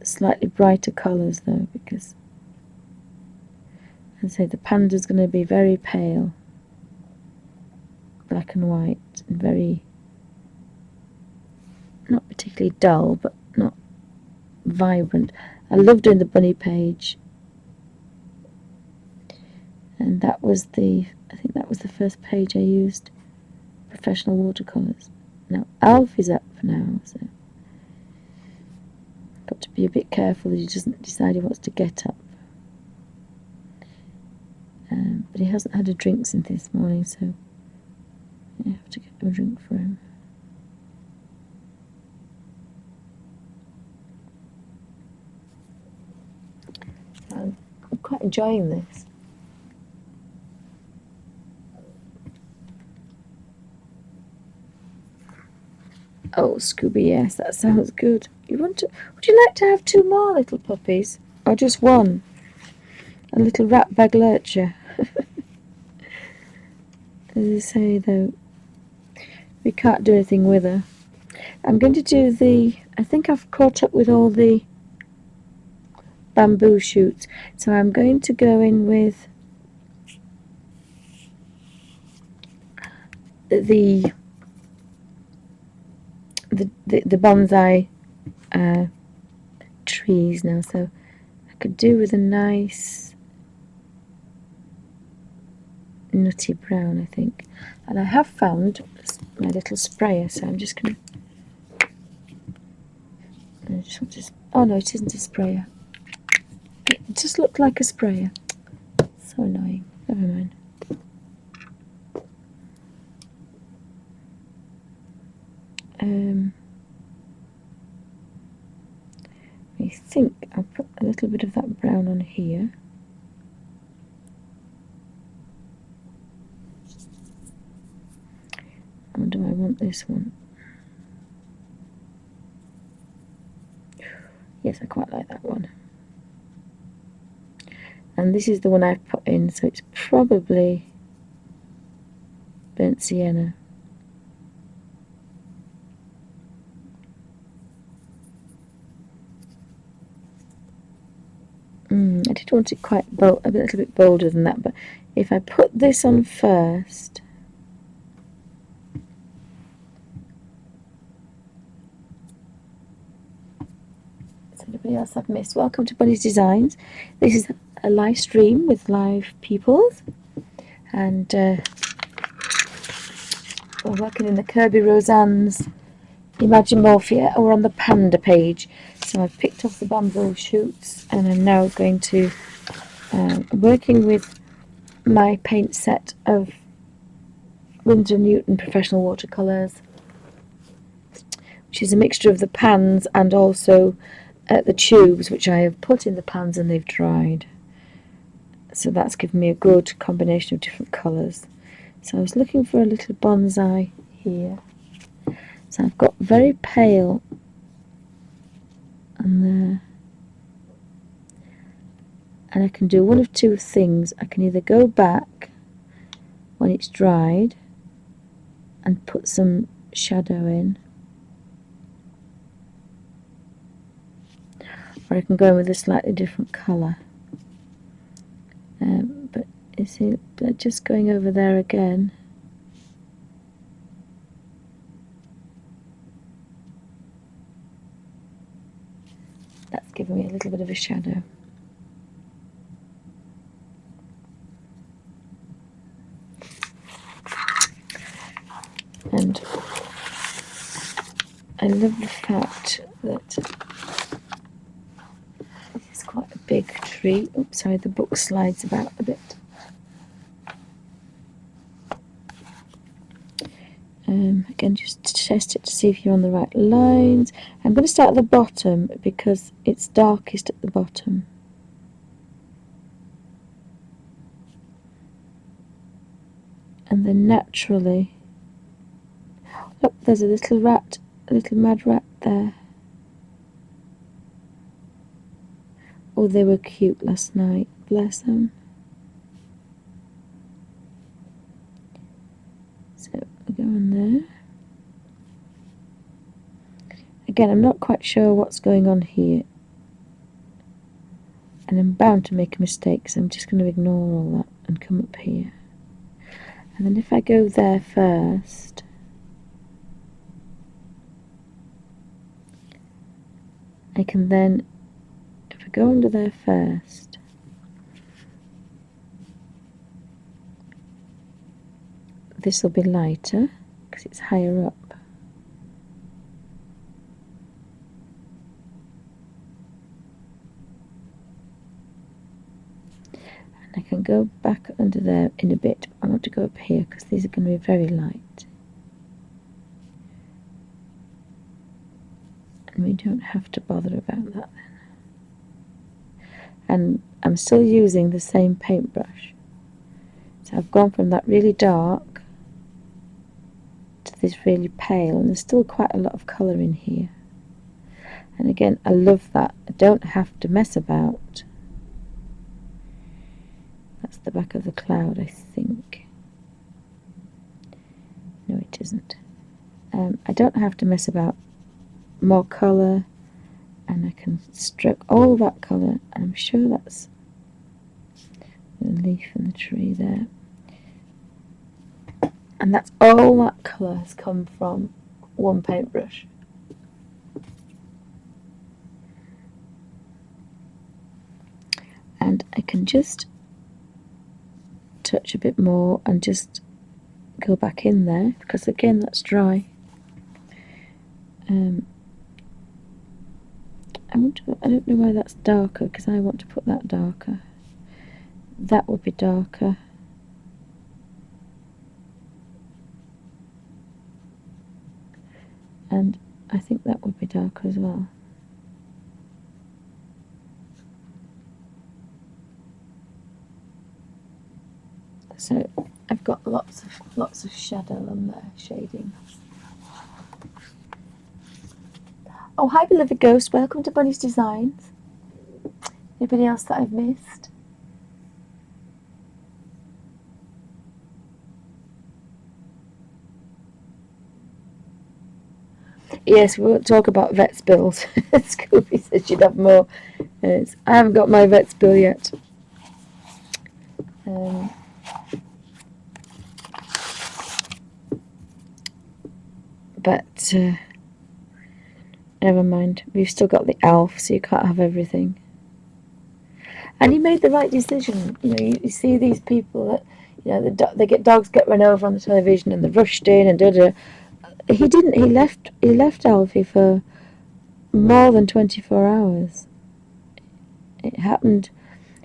slightly brighter colours though, because as I say, the panda's going to be very pale, black and white, and very, not particularly dull, but not vibrant. I love doing the bunny page, and that was I think that was the first page I used professional watercolours. Now Alf is up now, so got to be a bit careful that he doesn't decide he wants to get up. But he hasn't had a drink since this morning, so I have to get a drink for him. I'm quite enjoying this. Oh, Scooby, yes, that sounds good. Would you like to have 2 more little puppies? Or just one? A little rat bag lurcher. As I say though, we can't do anything with her. I'm going to do I think I've caught up with all the bamboo shoots, so I'm going to go in with the bonsai trees now, so I could do with a nice nutty brown, I think. And I have found my little sprayer, so I'm just going to, I just want to, oh no, it isn't a sprayer. It just looked like a sprayer. So annoying. Never mind. I think I'll put a little bit of that brown on here. Or do I want this one? Yes, I quite like that one. And this is the one I've put in, so it's probably burnt sienna. I did want it quite a little bit bolder than that, but if I put this on first, is anybody else I've missed? Welcome to Bunny's Designs. This is a live stream with live people, and we're working in the Kerby Rosanes Animorphia, or on the panda page. So I've picked off the bamboo shoots, and I'm now going to working with my paint set of Windsor and Newton Professional watercolours, which which is a mixture of the pans and also the tubes, which I have put in the pans and they've dried. So that's given me a good combination of different colours. So I was looking for a little bonsai here. So I've got very pale on there. And I can do one of two things. I can either go back when it's dried and put some shadow in, or I can go in with a slightly different colour. But you see, just going over there again, that's giving me a little bit of a shadow. And I love the fact that this is quite a big tree. Oops, sorry, the book slides about a bit. Again, just to test it to see if you're on the right lines. I'm going to start at the bottom because it's darkest at the bottom. And then naturally, look, there's a little rat, a little mad rat there. Oh, they were cute last night, bless them. So we go on there. Again, I'm not quite sure what's going on here. And I'm bound to make a mistake, so I'm just going to ignore all that and come up here. And then if I go there first, I can then, if I go under there first, this will be lighter because it's higher up. And I can go back under there in a bit. I want to go up here because these are going to be very light. And we don't have to bother about that then. And I'm still using the same paintbrush. So I've gone from that really dark to this really pale, and there's still quite a lot of colour in here. And again, I love that. I don't have to mess about. That's the back of the cloud, I think. No, it isn't. I don't have to mess about more colour, and I can stroke all that colour, and I'm sure that's the leaf and the tree there. And that's all that colour has come from one paintbrush. And I can just touch a bit more and just go back in there, because again that's dry. I don't know why that's darker, because I want to put that darker. That would be darker. And I think that would be darker as well. So I've got lots of shadow on there, shading. Oh, hi beloved ghost, welcome to Bunny's Designs. Anybody else that I've missed? Yes, we won't talk about vet's bills. Scooby said she'd have more. I haven't got my vet's bill yet. But never mind. We've still got the Alf, so you can't have everything. And he made the right decision. You know, you see these people that, you know, they get dogs get run over on the television and they're rushed in and da-da. He didn't. He left Alfie for more than 24 hours. It happened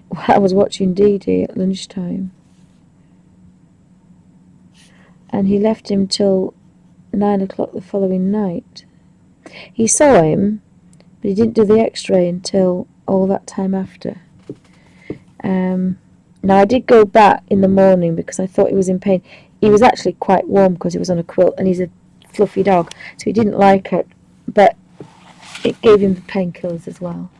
while I was watching Dee Dee at lunchtime. And he left him till 9 o'clock the following night. He saw him, but he didn't do the x-ray until all that time after. Now I did go back in the morning because I thought he was in pain. He was actually quite warm because he was on a quilt, and he's a fluffy dog, so he didn't like it, but it gave him the painkillers as well.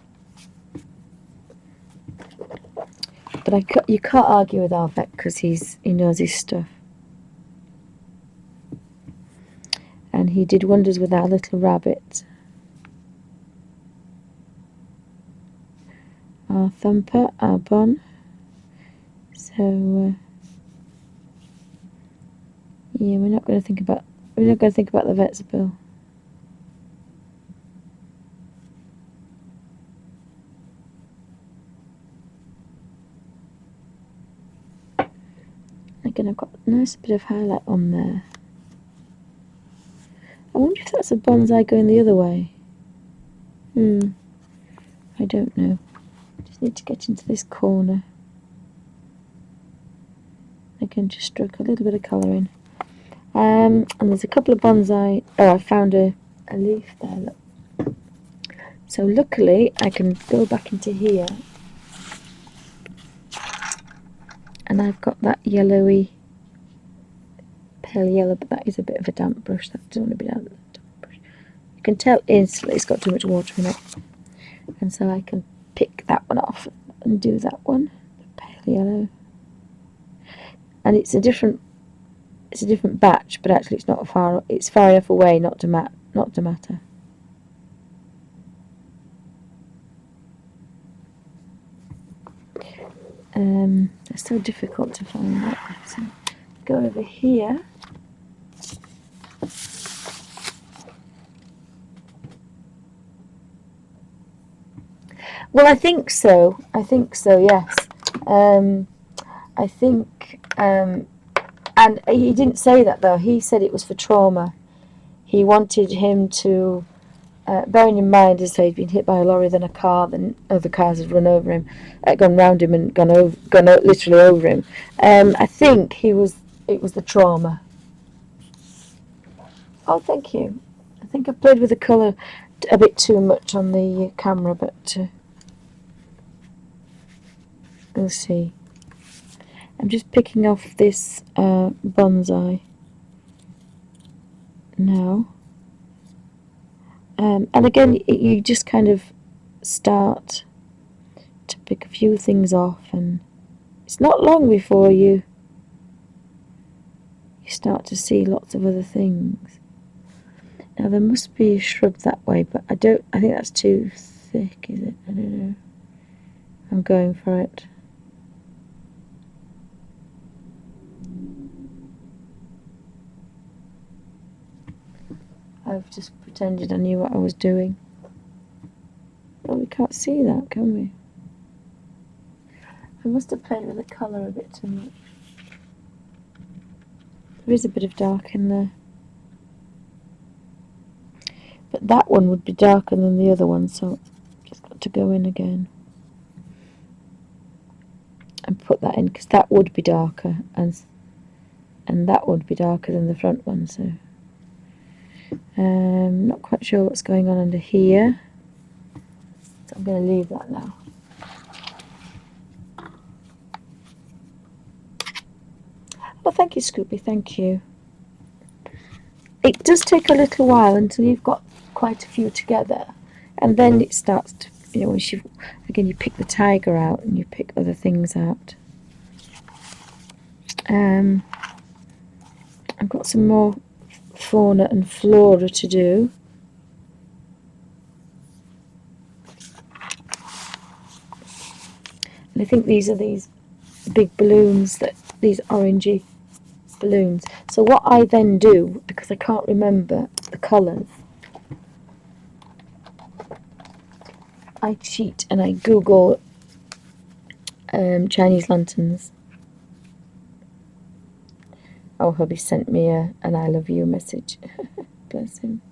But you can't argue with our vet because he knows his stuff. And he did wonders with our little rabbit. Our Thumper, our Bon. So yeah, we're not going to think about the vet's bill. Again, I've got a nice bit of highlight on there. I wonder if that's a bonsai going the other way. I don't know. Just need to get into this corner. Again, just stroke a little bit of colour in. And there's a couple of bonsai. Oh, I found a leaf there, look. So luckily, I can go back into here. And I've got that yellowy, pale yellow, but that is a bit of a damp brush. That doesn't want to be damp brush. You can tell instantly it's got too much water in it. And so I can pick that one off and do that one, the pale yellow. And it's a different batch, but actually it's far enough away not to matter. It's so difficult to find that. So go over here. Well, I think so, yes. I think, and he didn't say that though, he said it was for trauma. He wanted him to, bearing in mind as he'd been hit by a lorry, then a car, then other cars had run over him, gone round him and gone literally over him. I think it was the trauma. Oh, thank you. I think I played with the colour a bit too much on the camera, but we'll see. I'm just picking off this bonsai now. And again, you just kind of start to pick a few things off, and it's not long before you start to see lots of other things. Now there must be a shrub that way, but I think that's too thick, is it? I don't know. I'm going for it. I've just pretended I knew what I was doing. Oh, we can't see that, can we? I must have played with the colour a bit too much. There is a bit of dark in there. But that one would be darker than the other one, so I've just got to go in again. And put that in, because that would be darker, and that would be darker than the front one, so... not quite sure what's going on under here, so I'm going to leave that now. Well, thank you, Scoopy, thank you. It does take a little while until you've got quite a few together, and then it starts to, once you pick the tiger out and you pick other things out. I've got some more fauna and flora to do. And I think these are these big balloons, these orangey balloons. So what I then do, because I can't remember the colours, I cheat and I Google Chinese lanterns. Oh, hubby sent me an I love you message. Bless him.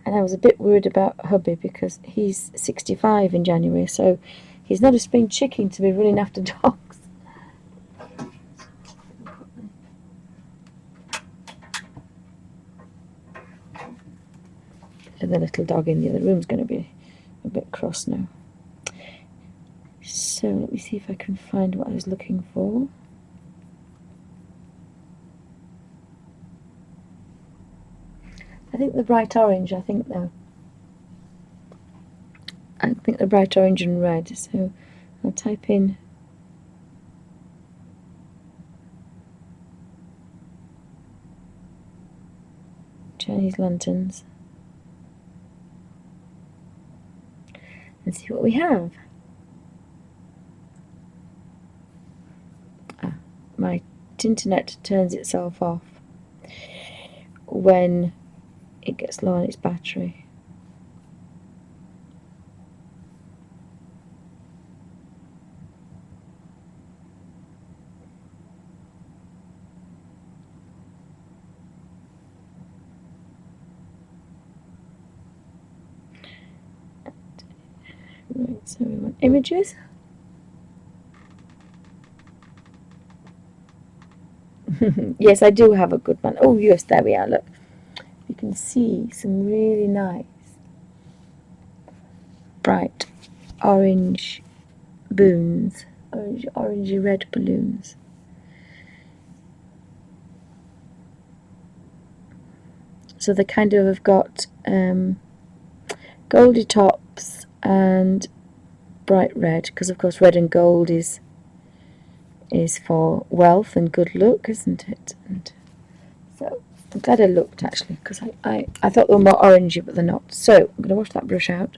And I was a bit worried about hubby because he's 65 in January, so he's not a spring chicken to be running after dogs. let the little dog in the other room's going to be a bit cross now. So let me see if I can find what I was looking for. I think the bright orange, I think the bright orange and red, so I'll type in Chinese lanterns and see what we have. My internet turns itself off when it gets low on its battery. Right, so we want images. Yes, I do have a good one. Oh yes, there we are, look. You can see some really nice bright orange balloons, orangey red balloons. So they kind of have got goldy tops and bright red, because of course red and gold is for wealth and good luck, isn't it? And so I'm glad I looked, actually, because I thought they were more orangey, but they're not. So I'm going to wash that brush out.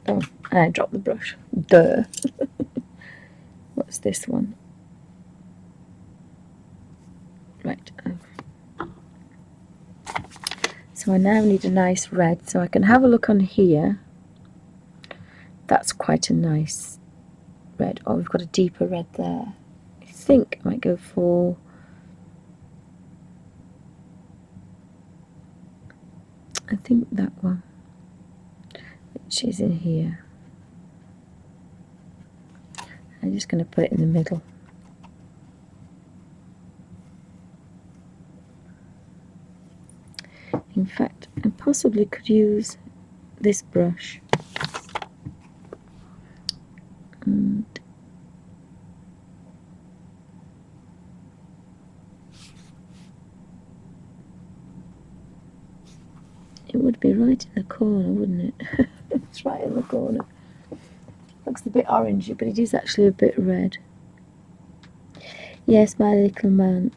Oh, and I dropped the brush. Duh. What's this one? Right. So I now need a nice red, so I can have a look on here. That's quite a nice red. Oh, we've got a deeper red there. I think I might go for... I think that one, which is in here. I'm just going to put it in the middle. In fact, I possibly could use this brush and it would be right in the corner, wouldn't it? It's right in the corner. Looks a bit orangey, but it is actually a bit red. Yes, my little man.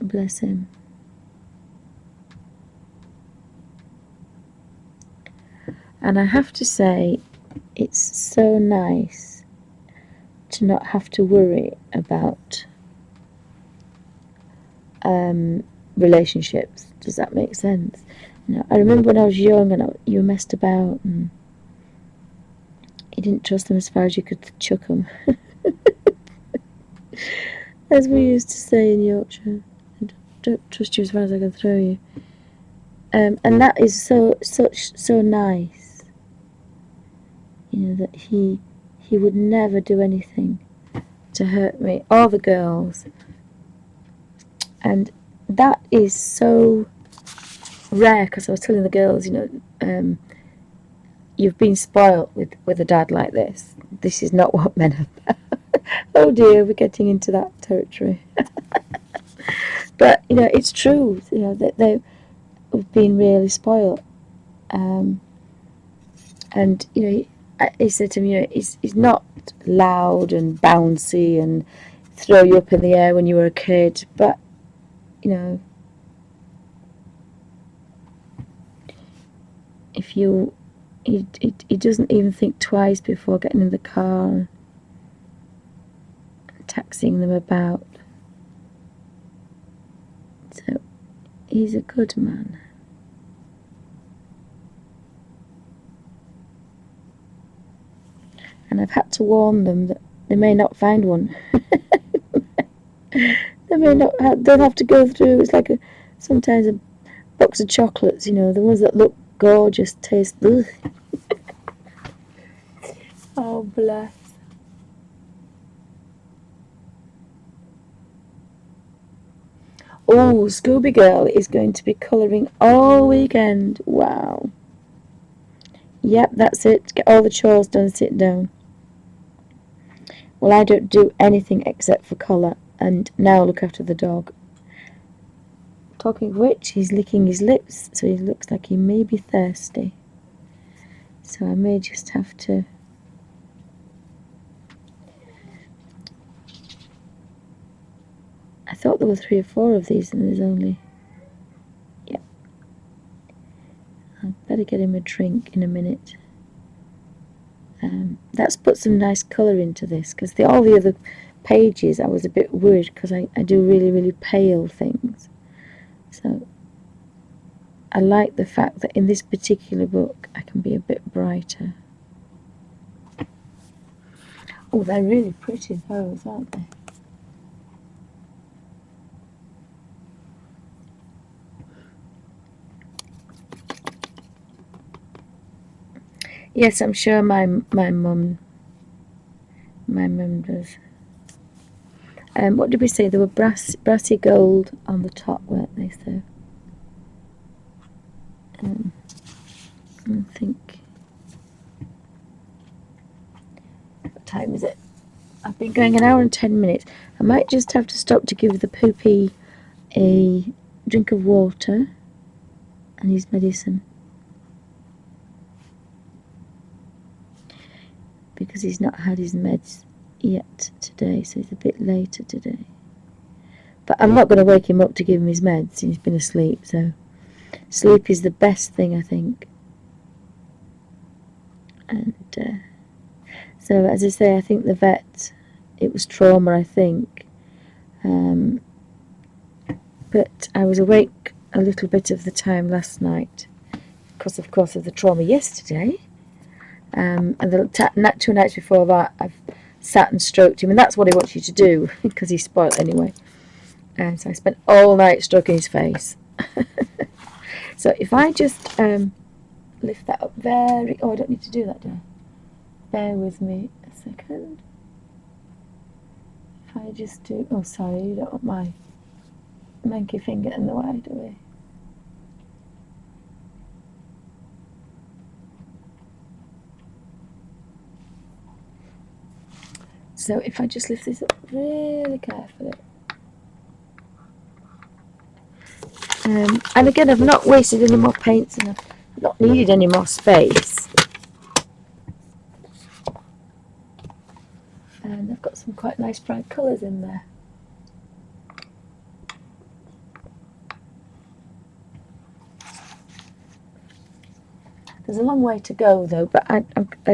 Bless him. And I have to say, it's so nice to not have to worry about relationships. Does that make sense? You know, I remember when I was young and you messed about and you didn't trust them as far as you could chuck them. As we used to say in Yorkshire, I don't trust you as far as I can throw you. And that is so nice. You know, that he would never do anything to hurt me or the girls. And that is so rare, because I was telling the girls, you know, you've been spoilt with a dad like this. This is not what men are. Oh dear, we're getting into that territory. But, you know, it's true, you know, that they've been really spoilt. And, you know, he said to me, you know, he's not loud and bouncy and throw you up in the air when you were a kid, but, you know, if you, he doesn't even think twice before getting in the car and taxiing them about. So he's a good man. And I've had to warn them that they may not find one. They may not. They'll have to go through. It's like sometimes a box of chocolates. You know, the ones that look gorgeous taste. Ugh. Oh bless. Oh, Scooby Girl is going to be colouring all weekend. Wow. Yep, that's it. Get all the chores done, sit down. Well, I don't do anything except for colour, and now look after the dog. Talking of which, he's licking his lips, so he looks like he may be thirsty. So I may just have to... I thought there were 3 or 4 of these, and there's only... Yeah. I'd better get him a drink in a minute. That's put some nice colour into this, because all the other pages I was a bit worried, because I do really, really pale things. So I like the fact that in this particular book I can be a bit brighter. Oh, they're really pretty those, aren't they? Yes, I'm sure my mum does. What did we say? They were brassy gold on the top, weren't they? So I think, what time is it? I've been going an hour and 10 minutes. I might just have to stop to give the poopy a drink of water and his medicine, because he's not had his meds yet today, so he's a bit later today. But I'm not going to wake him up to give him his meds. He's been asleep, so sleep is the best thing, I think. And so, as I say, I think the vet, it was trauma, I think. But I was awake a little bit of the time last night because, of course, of the trauma yesterday. And the 2 nights before that, I've sat and stroked him, and that's what he wants you to do, because he's spoiled anyway. And so I spent all night stroking his face. So if I just lift that up very... Oh, I don't need to do that, do I? Bear with me a second. If I just do... Oh, sorry, you don't want my monkey finger in the way, do we? So if I just lift this up really carefully. And again, I've not wasted any more paints, and I've not needed any more space. And I've got some quite nice bright colours in there. There's a long way to go though, but I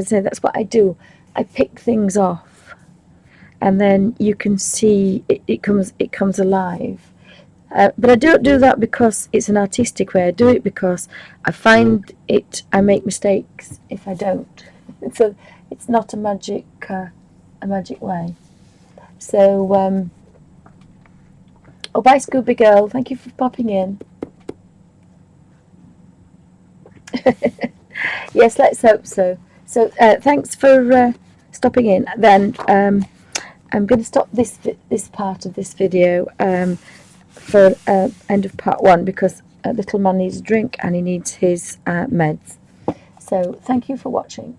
say that's what I do. I pick things off, and then you can see it comes alive. But I don't do that because it's an artistic way. I do it because I find I make mistakes if I don't. It's not a magic way. So, oh, bye, Scooby Girl. Thank you for popping in. Yes, let's hope so. So, thanks for stopping in. Then I'm going to stop this part of this video for end of part 1, because little man needs a drink and he needs his meds. So thank you for watching.